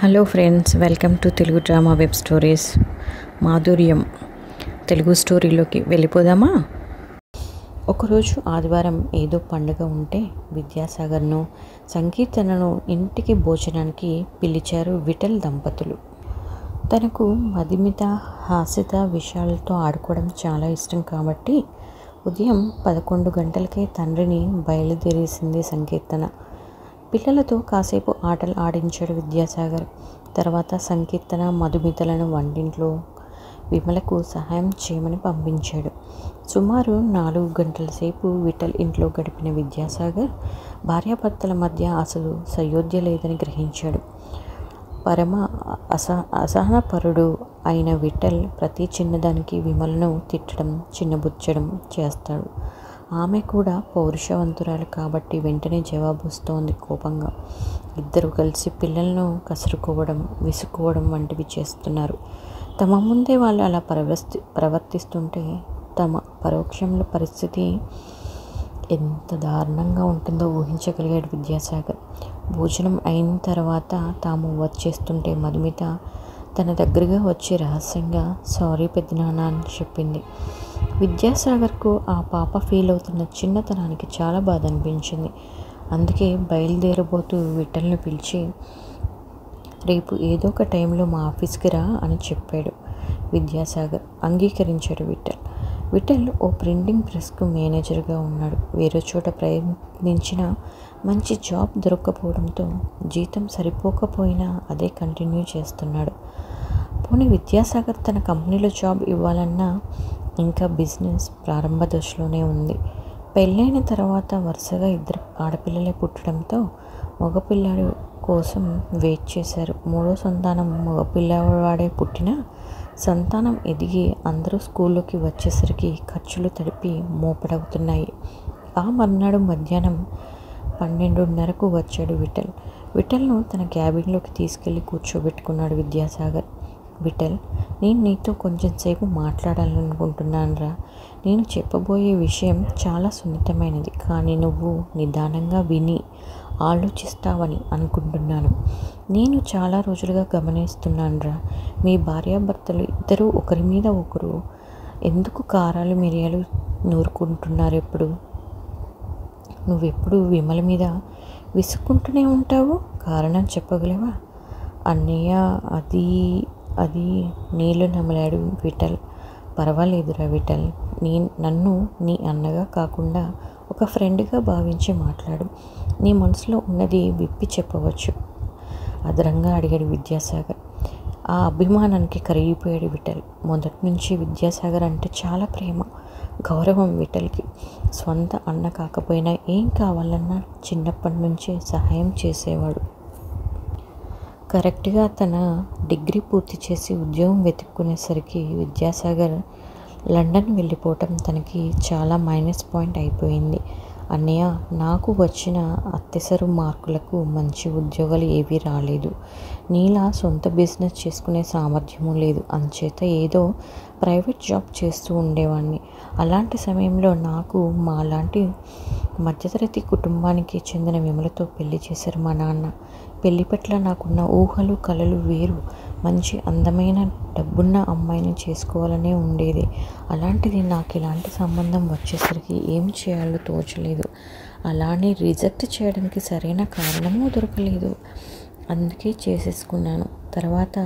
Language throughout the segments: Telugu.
Hello friends, welcome to Telugu drama web stories. మాధుర్యం తెలుగు స్టోరీలోకి వెళ్ళిపోదామా? ఒకరోజు ఆదివారం ఏదో పండుగ ఉంటే విద్యాసాగర్ను, సంకీర్తనను ఇంటికి భోజనానికి పిలిచారు విఠల్ దంపతులు. తనకు మధుమిత, హాసిత విషయాలతో ఆడుకోవడం చాలా ఇష్టం కాబట్టి ఉదయం 11 గంటలకే తండ్రిని బయలుదేరేసింది సంకీర్తన. పిల్లలతో కాసేపు ఆటలు ఆడించాడు విద్యాసాగర్. తర్వాత సంకీర్తన, మధుమితలను వంటింట్లో విమలకు సహాయం చేయమని పంపించాడు. సుమారు 4 గంటల సేపు విఠల్ ఇంట్లో గడిపిన విద్యాసాగర్ భార్యాభర్తల మధ్య అసలు సయోధ్య లేదని గ్రహించాడు. పరమ అసహనపరుడు అయిన విఠల్ ప్రతి చిన్నదానికి విమలను తిట్టడం, చిన్నబుచ్చడం చేస్తాడు. ఆమె కూడా పౌరుషవంతురాలు కాబట్టి వెంటనే జవాబు వస్తోంది కోపంగా. ఇద్దరు కలిసి పిల్లలను కసురుకోవడం, విసుక్కోవడం వంటివి చేస్తున్నారు. తమ ముందే వాళ్ళు అలా ప్రవర్తిస్తుంటే తమ పరోక్షంలో పరిస్థితి ఎంత దారుణంగా ఉంటుందో ఊహించగలిగాడు విద్యాసాగర్. భోజనం అయిన తర్వాత తాము వచ్చేస్తుంటే మధుమిత తన దగ్గరగా వచ్చి రహస్యంగా సారీ పెద్దనాన్న అని చెప్పింది. విద్యాసాగర్కు ఆ పాప ఫీల్ అవుతున్న చిన్నతనానికి చాలా బాధ అనిపించింది. అందుకే బయలుదేరబోతూ విఠల్ని పిలిచి రేపు ఏదో ఒక టైంలో మా ఆఫీస్కి రా అని చెప్పాడు. విద్యాసాగర్ అంగీకరించాడు. విఠల్ ఓ ప్రింటింగ్ ప్రెస్కు మేనేజర్గా ఉన్నాడు. వేరే చోట ప్రయత్నించినా మంచి జాబ్ దొరక్కపోవడంతో జీతం సరిపోకపోయినా అదే కంటిన్యూ చేస్తున్నాడు. పోనీ విద్యాసాగర్ తన కంపెనీలో జాబ్ ఇవ్వాలన్నా ఇంకా బిజినెస్ ప్రారంభ దశలోనే ఉంది. పెళ్ళైన తర్వాత వరుసగా 2 ఆడపిల్లలే పుట్టడంతో మగపిల్లాడు కోసం వెయిట్ చేశారు. 3వ సంతానం మగపిల్లవాడే పుట్టినా సంతానం ఎదిగి అందరూ స్కూల్లోకి వచ్చేసరికి ఖర్చులు తడిపి మోపడవుతున్నాయి. ఆ మర్నాడు మధ్యాహ్నం 12:30కు వచ్చాడు విఠల్ను తన క్యాబిన్లోకి తీసుకెళ్లి కూర్చోబెట్టుకున్నాడు విద్యాసాగర్. విఠల్, నేను నీతో కొంచెం సేపు మాట్లాడాలనుకుంటున్నానురా. నేను చెప్పబోయే విషయం చాలా సున్నితమైనది, కానీ నువ్వు నిదానంగా విని ఆలోచిస్తావని అనుకుంటున్నాను. నేను చాలా రోజులుగా గమనిస్తున్నానురా, మీ భార్యాభర్తలు ఇద్దరూ ఒకరి మీద ఒకరు ఎందుకు కారాలు మిరియాలు నూరుకుంటున్నారు? నువ్వెప్పుడు విమల మీద విసుక్కుంటూనే ఉంటావు. కారణం చెప్పగలవా? అన్నయ్య, అది నీళ్లు నమిలాడు విఠల్. పర్వాలేదురా విఠల్, నన్ను నీ అన్నగా కాకుండా ఒక ఫ్రెండ్గా భావించి మాట్లాడు. నీ మనసులో ఉన్నది విప్పి చెప్పవచ్చు అదరంగా అడిగాడు విద్యాసాగర్. ఆ అభిమానానికి కరిగిపోయాడు విఠల్. మొదటి నుంచి విద్యాసాగర్ అంటే చాలా ప్రేమ, గౌరవం విఠల్కి. స్వంత అన్న కాకపోయినా ఏం కావాలన్నా చిన్నప్పటి నుంచే సహాయం చేసేవాడు. కరెక్ట్గా తన డిగ్రీ పూర్తి చేసి ఉద్యోగం వెతుక్కునేసరికి విద్యాసాగర్ లండన్ వెళ్ళిపోవటం తనకి చాలా మైనస్ పాయింట్ అయిపోయింది. అన్నయ్య, నాకు వచ్చిన అత్యవసర మార్కులకు మంచి ఉద్యోగాలు ఏవీ రాలేదు. నీలా సొంత బిజినెస్ చేసుకునే సామర్థ్యమూ లేదు. అంచేత ఏదో ప్రైవేట్ జాబ్ చేస్తూ ఉండేవాడిని. అలాంటి సమయంలో నాకు మాలాంటి మధ్యతరగతి కుటుంబానికి చెందిన విమలతో పెళ్లి చేశారు మా నాన్న. పెళ్లి పట్ల నాకున్న ఊహలు, కలలు వేరు. మంచి అందమైన డబ్బున్న అమ్మాయిని చేసుకోవాలనే ఉండేది. అలాంటిది నాకు ఇలాంటి సంబంధం వచ్చేసరికి ఏం చేయాలో తోచలేదు. అలానే రిజెక్ట్ చేయడానికి సరైన కారణమూ దొరకలేదు. అందుకే చేసేసుకున్నాను. తర్వాత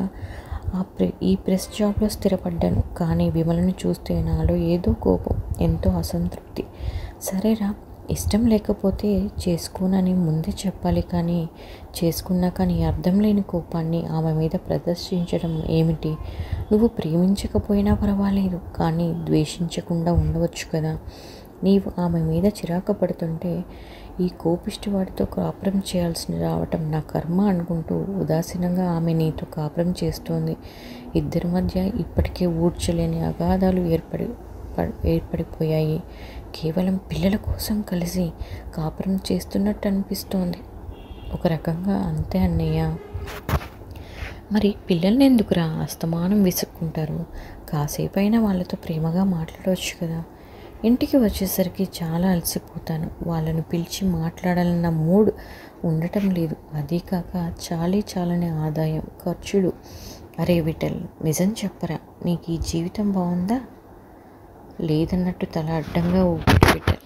ఈ ప్రెస్ జాబ్లో స్థిరపడ్డాను. కానీ విమలను చూస్తే నాలో ఏదో కోపం, ఎంతో అసంతృప్తి. సరేరా, ఇష్టం లేకపోతే చేసుకోనని ముందే చెప్పాలి, కానీ చేసుకున్నాక నీ అర్థం లేని కోపాన్ని ఆమె మీద ప్రదర్శించడం ఏమిటి? నువ్వు ప్రేమించకపోయినా పర్వాలేదు, కానీ ద్వేషించకుండా ఉండవచ్చు కదా. నీవు ఆమె మీద చిరాకు పడుతుంటే ఈ కోపిష్టివాడితో కాపురం చేయాల్సి రావటం నా కర్మ అనుకుంటూ ఉదాసీనంగా ఆమె నీతో కాపురం చేస్తోంది. ఇద్దరి మధ్య ఇప్పటికే ఊడ్చలేని అగాధాలు ఏర్పడిపోయాయి. కేవలం పిల్లల కోసం కలిసి కాపురం చేస్తున్నట్టు అనిపిస్తోంది. ఒక రకంగా అంతే అన్నయ్య. మరి పిల్లల్ని ఎందుకురా అస్తమానం విసుక్కుంటారు? కాసేపైనా వాళ్ళతో ప్రేమగా మాట్లాడవచ్చు కదా. ఇంటికి వచ్చేసరికి చాలా అలసిపోతాను. వాళ్ళను పిలిచి మాట్లాడాలన్న మూడ్ ఉండటం లేదు. అదీ కాక చాలని ఆదాయం, ఖర్చులు. అరే విఠల్, నిజం చెప్పరా, నీకు ఈ జీవితం బాగుందా? లేదన్నట్టు తల అడ్డంగా ఊపాడు విఠల్.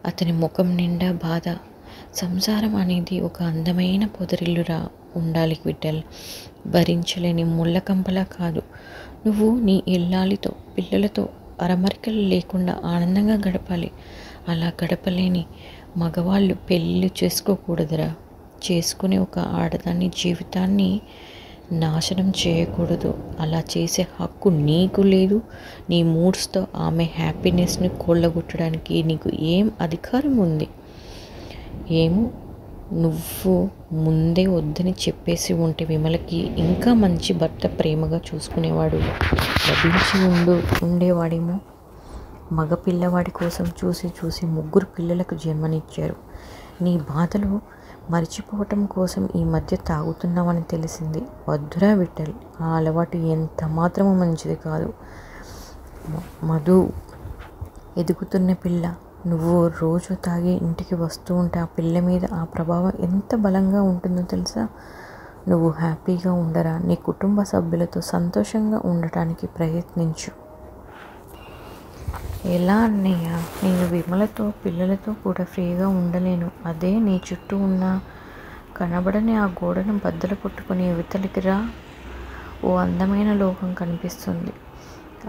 అతని ముఖం నిండా బాధ. సంసారం అనేది ఒక అందమైన పొదరిల్లురా ఉండాలి విఠల్, భరించలేని ముళ్ళకంపలా కాదు. నువ్వు నీ ఇల్లాలితో, పిల్లలతో అరమరికలు లేకుండా ఆనందంగా గడపాలి. అలా గడపలేని మగవాళ్ళు పెళ్ళిళ్ళు చేసుకోకూడదురా. చేసుకునే ఒక ఆడదాన్ని జీవితాన్ని నాశనం చేయకూడదు. అలా చేసే హక్కు నీకు లేదు. నీ మూడ్స్తో ఆమె హ్యాపీనెస్ని కొల్లగొట్టడానికి నీకు ఏం అధికారం ఉంది? ఏమో, నువ్వు ముందే వద్దని చెప్పేసి ఉంటే విమలకి ఇంకా మంచి భర్త ప్రేమగా చూసుకునేవాడు లభించి ఉండేవాడేమో. మగ పిల్లవాడి కోసం చూసి 3 పిల్లలకు జన్మనిచ్చారు. నీ బాధలు మర్చిపోవటం కోసం ఈ మధ్య తాగుతున్నావని తెలిసింది. వద్దురా విఠల్, ఆ అలవాటు ఎంత మాత్రమూ మంచిది కాదు. మధు ఎదుగుతున్న పిల్ల. నువ్వు రోజు తాగి ఇంటికి వస్తూ ఉంటే ఆ పిల్ల మీద ఆ ప్రభావం ఎంత బలంగా ఉంటుందో తెలుసా? నువ్వు హ్యాపీగా ఉండరా, నీ కుటుంబ సభ్యులతో సంతోషంగా ఉండటానికి ప్రయత్నించు. ఎలా అన్నయ్య? నేను విమలతో, పిల్లలతో కూడా ఫ్రీగా ఉండలేను. అదే నీ చుట్టూ ఉన్న కనబడని ఆ గోడను బద్దలు కొట్టుకుని యువతలికి రా. ఓ అందమైన లోకం కనిపిస్తుంది.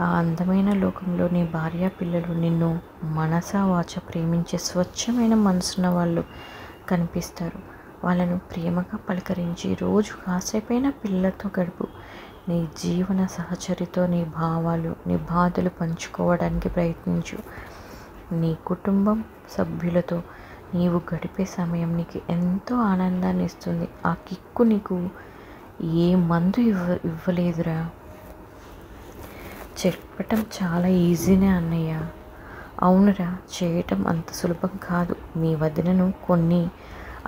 ఆ అందమైన లోకంలో నీ భార్య, పిల్లలు నిన్ను మనసా వాచ ప్రేమించే స్వచ్ఛమైన మనసున్న వాళ్ళు కనిపిస్తారు. వాళ్ళను ప్రేమగా పలకరించి రోజు కాసేపైనా పిల్లలతో గడుపు. నీ జీవన సహచరితో నీ భావాలు, నీ బాధలు పంచుకోవడానికి ప్రయత్నించు. నీ కుటుంబం సభ్యులతో నీవు గడిపే సమయం నీకు ఎంతో ఆనందాన్ని ఇస్తుంది. ఆ కిక్కు నీకు ఏ మందు ఇవ్వలేదురా. చెప్పటం చాలా ఈజీనే అన్నయ్య. అవునురా, చేయటం అంత సులభం కాదు. మీ వదినను కొన్ని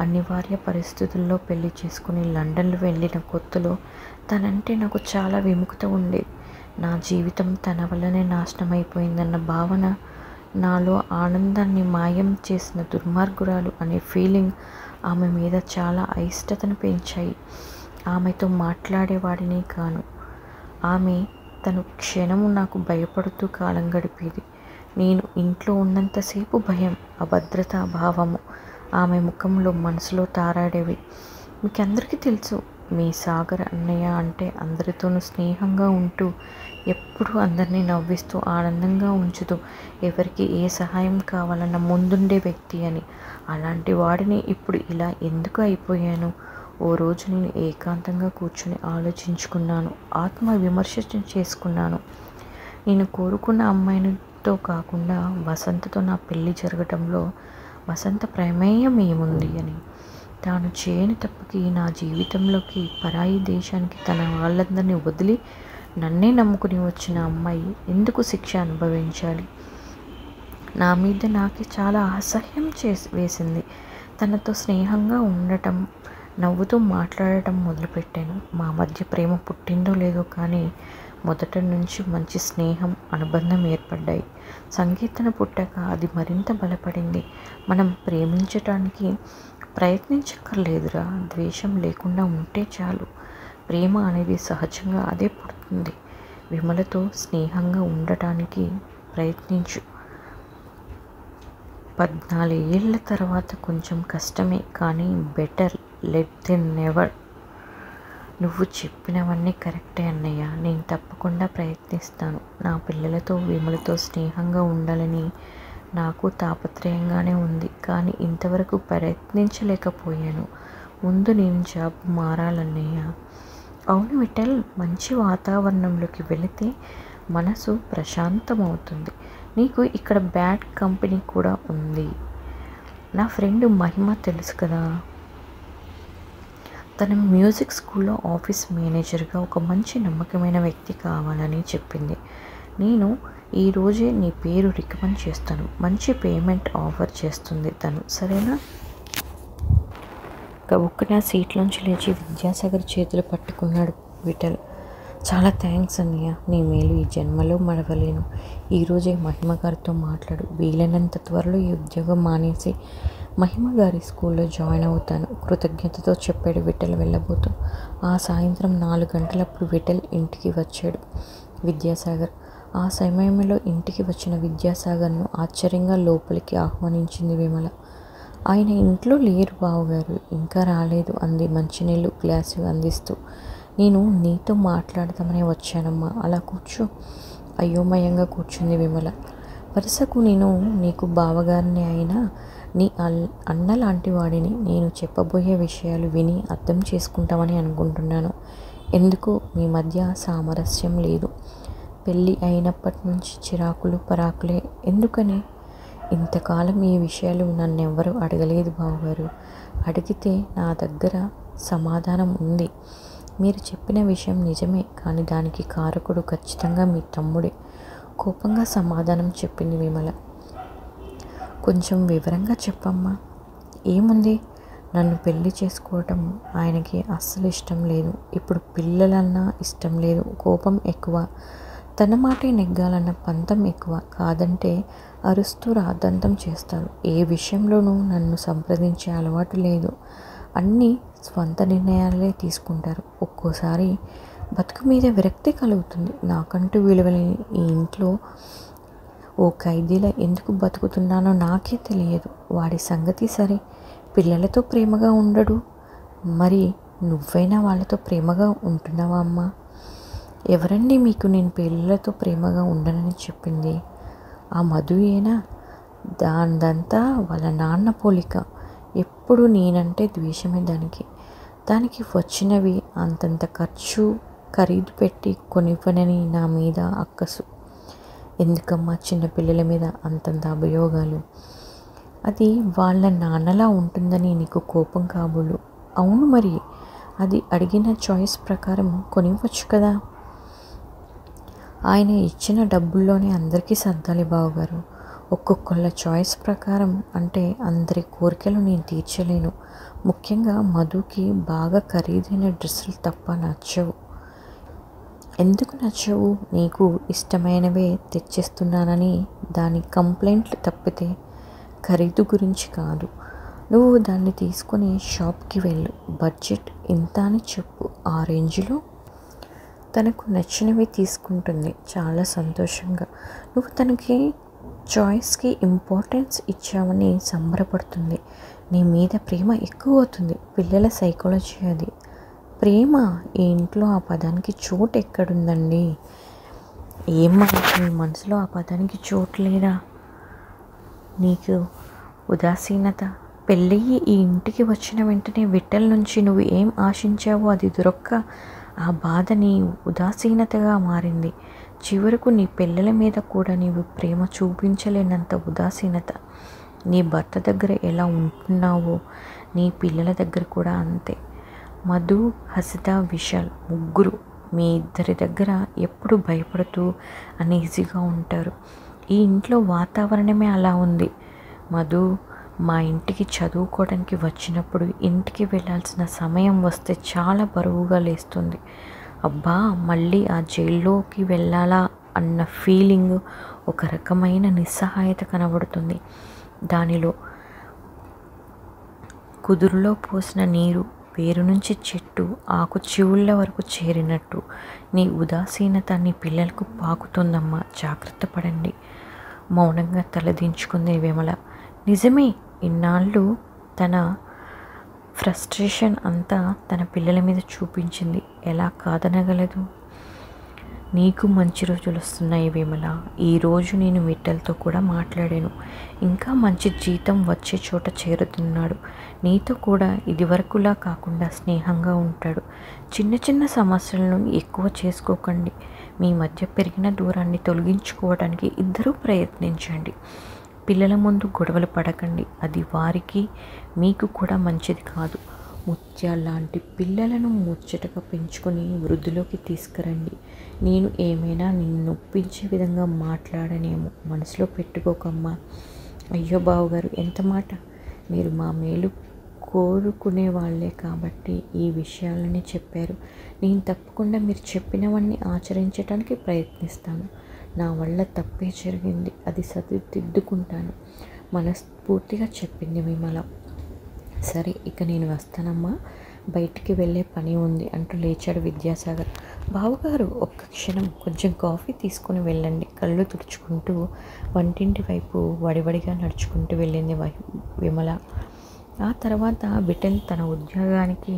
అనివార్య పరిస్థితుల్లో పెళ్లి చేసుకుని లండన్లో వెళ్ళిన కొత్తలో తనంటే నాకు చాలా విముఖత ఉండేది. నా జీవితం తన వల్లనే నాశనం అయిపోయిందన్న భావన నాలో ఆనందాన్ని మాయం చేసిన దుర్మార్గురాలు అనే ఫీలింగ్ ఆమె మీద చాలా అయిష్టతను పెంచాయి. ఆమెతో మాట్లాడేవాడిని కాను. ఆమె తను క్షణము నాకు భయపడుతూ కాలం గడిపేది. నేను ఇంట్లో ఉన్నంతసేపు భయం, అభద్రతా భావము ఆమె ముఖంలో, మనసులో తారాడేవి. మీకందరికీ తెలుసు, మీ సాగర్ అన్నయ్య అంటే అందరితోనూ స్నేహంగా ఉంటూ, ఎప్పుడూ అందరినీ నవ్విస్తూ, ఆనందంగా ఉంచుతూ, ఎవరికి ఏ సహాయం కావాలన్నా ముందుండే వ్యక్తి అని. అలాంటి వాడిని ఇప్పుడు ఇలా ఎందుకు అయిపోయాను? ఓ రోజు నేను ఏకాంతంగా కూర్చుని ఆలోచించుకున్నాను, ఆత్మ విమర్శ చేసుకున్నాను. నేను కోరుకున్న అమ్మాయితో కాకుండా వసంతతో నా పెళ్ళి జరగటంలో వసంత ప్రమేయం ఏముంది అని. తాను చేయని తప్పుకి నా జీవితంలోకి పరాయి దేశానికి తన వాళ్ళందరినీ వదిలి నన్నే నమ్ముకుని వచ్చిన అమ్మాయి ఎందుకు శిక్ష అనుభవించాలి? నా మీద నాకే చాలా అసహ్యం వేసింది. తనతో స్నేహంగా ఉండటం, నవ్వుతూ మాట్లాడటం మొదలుపెట్టాను. మా మధ్య ప్రేమ పుట్టిందో లేదో కానీ మొదట నుంచి మంచి స్నేహం, అనుబంధం ఏర్పడ్డాయి. సంకీర్తన పుట్టాక అది మరింత బలపడింది. మనం ప్రేమించటానికి ప్రయత్నించక్కర్లేదురా. ద్వేషం లేకుండా ఉంటే చాలు. ప్రేమ అనేది సహజంగా అదే పుడుతుంది. విమలతో స్నేహంగా ఉండటానికి ప్రయత్నించు. 14 ఏళ్ల తర్వాత కొంచెం కష్టమే, కానీ బెటర్ లెట్ దెన్ నెవర్. నువ్వు చెప్పినవన్నీ కరెక్టే అన్నయ్య. నేను తప్పకుండా ప్రయత్నిస్తాను. నా పిల్లలతో, విమలతో స్నేహంగా ఉండాలని నాకు తాపత్రయంగానే ఉంది, కానీ ఇంతవరకు ప్రయత్నించలేకపోయాను. ముందు నేను జాబ్ మారాలన్నయ్య. అవును విఠల్, మంచి వాతావరణంలోకి వెళితే మనసు ప్రశాంతమవుతుంది. నీకు ఇక్కడ బ్యాడ్ కంపెనీ కూడా ఉంది. నా ఫ్రెండ్ మహిమ తెలుసు కదా, తన మ్యూజిక్ స్కూల్లో ఆఫీస్ మేనేజర్గా ఒక మంచి నమ్మకమైన వ్యక్తి కావాలని చెప్పింది. నేను ఈరోజే నీ పేరు రికమెండ్ చేస్తాను. మంచి పేమెంట్ ఆఫర్ చేస్తుంది తను, సరేనా? గబుక్కున సీట్లోంచి లేచి విద్యాసాగర్ చేతులు పట్టుకున్నాడు విఠల్. చాలా థ్యాంక్స్ అన్నయ్య, నీ మేలు ఈ జన్మలో మరవలేను. ఈరోజే మహిమ గారితో మాట్లాడు. వీలైనంత త్వరలో ఈ ఉద్యోగం మానేసి మహిమ గారి స్కూల్లో జాయిన్ అవుతాను కృతజ్ఞతతో చెప్పాడు విఠల్ వెళ్ళబోతూ. ఆ సాయంత్రం 4 గంటలప్పుడు విఠల్ ఇంటికి వచ్చాడు విద్యాసాగర్. ఆ సమయంలో ఇంటికి వచ్చిన విద్యాసాగర్ను ఆశ్చర్యంగా లోపలికి ఆహ్వానించింది విమల. ఆయన ఇంట్లో లేరు బావగారు, ఇంకా రాలేదు అంది మంచినీళ్ళు గ్లాసు అందిస్తూ. నేను నీతో మాట్లాడదామనే వచ్చానమ్మా, అలా కూర్చో. అయోమయంగా కూర్చుంది విమల. వరుసకు నేను నీకు బావగారిని అయినా నీ అన్న లాంటి వాడిని. నేను చెప్పబోయే విషయాలు విని అర్థం చేసుకుంటామని అనుకుంటున్నాను. ఎందుకు మీ మధ్య సామరస్యం లేదు? పెళ్ళి అయినప్పటి నుంచి చిరాకులు పరాకులే ఎందుకని? ఇంతకాలం ఈ విషయాలు నన్నెవ్వరూ అడగలేదు బావగారు. అడిగితే నా దగ్గర సమాధానం ఉంది. మీరు చెప్పిన విషయం నిజమే, కానీ దానికి కారకుడు ఖచ్చితంగా మీ తమ్ముడే. కోపంగా సమాధానం చెప్పింది విమల. కొంచెం వివరంగా చెప్పమ్మా. ఏముంది, నన్ను పెళ్లి చేసుకోవటం ఆయనకి అస్సలు ఇష్టం లేదు. ఇప్పుడు పిల్లలన్నా ఇష్టం లేదు. కోపం ఎక్కువ. తన మాటే నెగ్గాలన్న పంతం ఎక్కువ. కాదంటే అరుస్తూ రాద్ధాంతం చేస్తారు. ఏ విషయంలోనూ నన్ను సంప్రదించే అలవాటు లేదు. అన్నీ స్వంత నిర్ణయాలే తీసుకుంటారు. ఒక్కోసారి బతుకు మీద విరక్తి కలుగుతుంది. నాకంటూ విలువలేని ఈ ఇంట్లో ఓ ఖైదీలా ఎందుకు బతుకుతున్నానో నాకే తెలియదు. వాడి సంగతి సరే, పిల్లలతో ప్రేమగా ఉండడు. మరి నువ్వైనా వాళ్ళతో ప్రేమగా ఉంటున్నావా అమ్మా? ఎవరండి మీకు నేను పిల్లలతో ప్రేమగా ఉండనని చెప్పింది? ఆ మధుయేనా? దాందంతా వాళ్ళ నాన్న పోలిక. ఎప్పుడు నేనంటే ద్వేషమే దానికి వచ్చినవి అంతంత ఖరీదు పెట్టి కొనివ్వనని నా మీద అక్కసు. ఎందుకమ్మా చిన్నపిల్లల మీద అంతంత అభియోగాలు? అది వాళ్ళ నాన్నలా ఉంటుందని నీకు కోపం కాబోలు. అవును, మరి అది అడిగిన చాయిస్ ప్రకారం కొనివ్వచ్చు కదా. ఆయన ఇచ్చిన డబ్బుల్లోనే అందరికీ సర్దాలి బావగారు. ఒక్కొక్కళ్ళ చాయిస్ ప్రకారం అంటే అందరి కోరికలు నేను తీర్చలేను. ముఖ్యంగా మధుకి బాగా ఖరీదైన డ్రెస్సులు తప్ప నచ్చవు. ఎందుకు నచ్చవు? నీకు ఇష్టమైనవే తెచ్చిస్తున్నానని దాని కంప్లైంట్లు తప్పితే ఖరీదు గురించి కాదు. నువ్వు దాన్ని తీసుకొని షాప్కి వెళ్ళు. బడ్జెట్ ఇంత అని చెప్పు. ఆ రేంజ్లో తనకు నచ్చినవి తీసుకుంటుంది. చాలా సంతోషంగా. నువ్వు తనకి చాయిస్కి ఇంపార్టెన్స్ ఇచ్చావని సంబరపడుతుంది. నీ మీద ప్రేమ ఎక్కువ అవుతుంది. పిల్లల సైకాలజీ అది. ప్రేమ ఈ ఇంట్లో ఆ పదానికి చోటు ఎక్కడుందండి? ఏమ్మా నీ మనసులో ఆ పదానికి చోటు లేదా? నీకు ఉదాసీనత. పెళ్ళయి ఈ ఇంటికి వచ్చిన వెంటనే విఠల్ నుంచి నువ్వు ఏం ఆశించావో అది దొరక్క ఆ బాధ నీ ఉదాసీనతగా మారింది. చివరకు నీ పిల్లల మీద కూడా నీవు ప్రేమ చూపించలేనంత ఉదాసీనత. నీ భర్త దగ్గర ఎలా ఉంటున్నావో నీ పిల్లల దగ్గర కూడా అంతే. మధు, హసిత, విశాల్ ముగ్గురు మీ ఇద్దరి దగ్గర ఎప్పుడు భయపడుతూ అనీజీగా ఉంటారు. ఈ ఇంట్లో వాతావరణమే అలా ఉంది. మధు మా ఇంటికి చదువుకోవడానికి వచ్చినప్పుడు ఇంటికి వెళ్ళాల్సిన సమయం వస్తే చాలా బరువుగా లేస్తుంది. అబ్బా మళ్ళీ ఆ జైల్లోకి వెళ్ళాలా అన్న ఫీలింగ్, ఒక రకమైన నిస్సహాయత కనబడుతుంది దానిలో. కుదురులో పోసిన నీరు వేరు నుంచి చెట్టు ఆకు చివుళ్ళ వరకు చేరినట్టు నీ ఉదాసీనత నీ పిల్లలకు పాకుతుందమ్మా. జాగ్రత్త పడండి. మౌనంగా తలదించుకుంది విమల. నిజమే, ఇన్నాళ్ళు తన ఫ్రస్ట్రేషన్ అంతా తన పిల్లల మీద చూపించింది. ఎలా కాదనగలదు? నీకు మంచి రోజులు వస్తున్నాయి విమల. ఈరోజు నేను విఠల్తో కూడా మాట్లాడాను. ఇంకా మంచి జీతం వచ్చే చోట చేరుతున్నాడు. నీతో కూడా ఇదివరకులా కాకుండా స్నేహంగా ఉంటాడు. చిన్న చిన్న సమస్యలను ఎక్కువ చేసుకోకండి. మీ మధ్య పెరిగిన దూరాన్ని తొలగించుకోవడానికి ఇద్దరూ ప్రయత్నించండి. పిల్లల ముందు గొడవలు పడకండి. అది వారికి మీకు కూడా మంచిది కాదు. ముత్యాల్లాంటి పిల్లలను ముచ్చటగా పెంచుకొని వృద్ధిలోకి తీసుకురండి. నేను ఏమైనా నిన్ను నొప్పించే విధంగా మాట్లాడనేమో, మనసులో పెట్టుకోకమ్మా. అయ్యో బావగారు, ఎంత మాట! మీరు మా మేలు కోరుకునే వాళ్ళే కాబట్టి ఈ విషయాలని చెప్పారు. నేను తప్పకుండా మీరు చెప్పినవన్నీ ఆచరించడానికి ప్రయత్నిస్తాను. నా వల్ల తప్పే జరిగింది, అది సరిదిద్దుకుంటాను. మనస్ఫూర్తిగా చెప్పింది విమల. సరే ఇక నేను వస్తానమ్మా, బయటికి వెళ్ళే పని ఉంది అంటూ లేచాడు విద్యాసాగర్. బావగారు ఒక్క క్షణం కొంచెం కాఫీ తీసుకుని వెళ్ళండి. కళ్ళు తుడుచుకుంటూ వంటింటి వైపు వడివడిగా నడుచుకుంటూ వెళ్ళింది విమల. ఆ తర్వాత బిటల్ తన ఉద్యోగానికి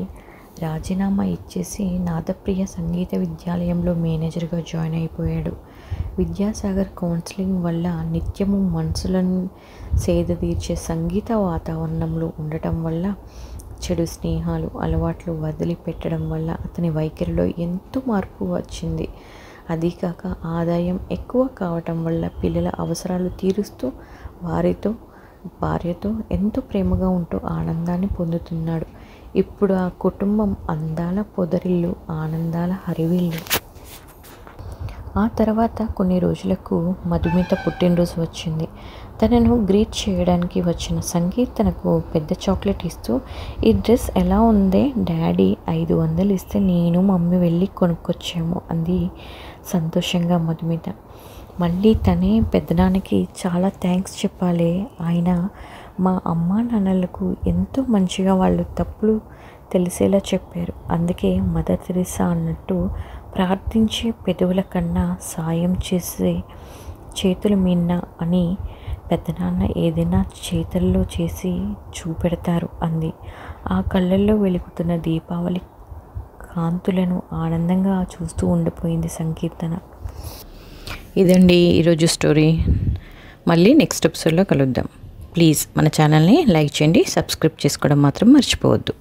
రాజీనామా ఇచ్చేసి నాదప్రియ సంగీత విద్యాలయంలో మేనేజర్గా జాయిన్ అయిపోయాడు. విద్యాసాగర్ కౌన్సిలింగ్ వల్ల నిత్యము మనసులను సేదతీర్చే సంగీత వాతావరణంలో ఉండటం వల్ల, చెడు స్నేహాలు అలవాట్లు వదిలిపెట్టడం వల్ల అతని వైఖరిలో ఎంతో మార్పు వచ్చింది. అదీకాక ఆదాయం ఎక్కువ కావటం వల్ల పిల్లల అవసరాలు తీరుస్తూ వారితో భార్యతో ఎంతో ప్రేమగా ఉంటూ ఆనందాన్ని పొందుతున్నాడు. ఇప్పుడు ఆ కుటుంబం అందాల పొదరిల్లు, ఆనందాల హరివిల్లు. ఆ తర్వాత కొన్ని రోజులకు మధుమిత పుట్టినరోజు వచ్చింది. తనను గ్రీట్ చేయడానికి వచ్చిన సంగీత్ తనకు పెద్ద చాక్లెట్ ఇస్తూ, ఈ డ్రెస్ ఎలా ఉందే డాడీ 500 ఇస్తే నేను మమ్మీ వెళ్ళి కొనుక్కొచ్చాము అంది సంతోషంగా మధుమిత. మళ్ళీ తనే పెద్దనాన్నకి చాలా థ్యాంక్స్ చెప్పాలే, ఆయన మా అమ్మా నాన్నలకు ఎంతో మంచిగా వాళ్ళు తప్పులు తెలిసేలా చెప్పారు. అందుకే మదర్ తెరిసా అన్నట్టు ప్రార్థించే పెదవుల కన్నా సాయం చేసే చేతులు మిన్న అని పెద్దనాన్న ఏదైనా చేతల్లో చేసి చూపెడతారు అంది. ఆ కళ్ళల్లో వెలుగుతున్న దీపావళి కాంతులను ఆనందంగా చూస్తూ ఉండిపోయింది సంకీర్తన. ఇదండి ఈరోజు స్టోరీ. మళ్ళీ నెక్స్ట్ ఎపిసోడ్లో కలుద్దాం. ప్లీజ్ మన ఛానల్ని లైక్ చేయండి, సబ్స్క్రైబ్ చేసుకోవడం మాత్రం మర్చిపోవద్దు.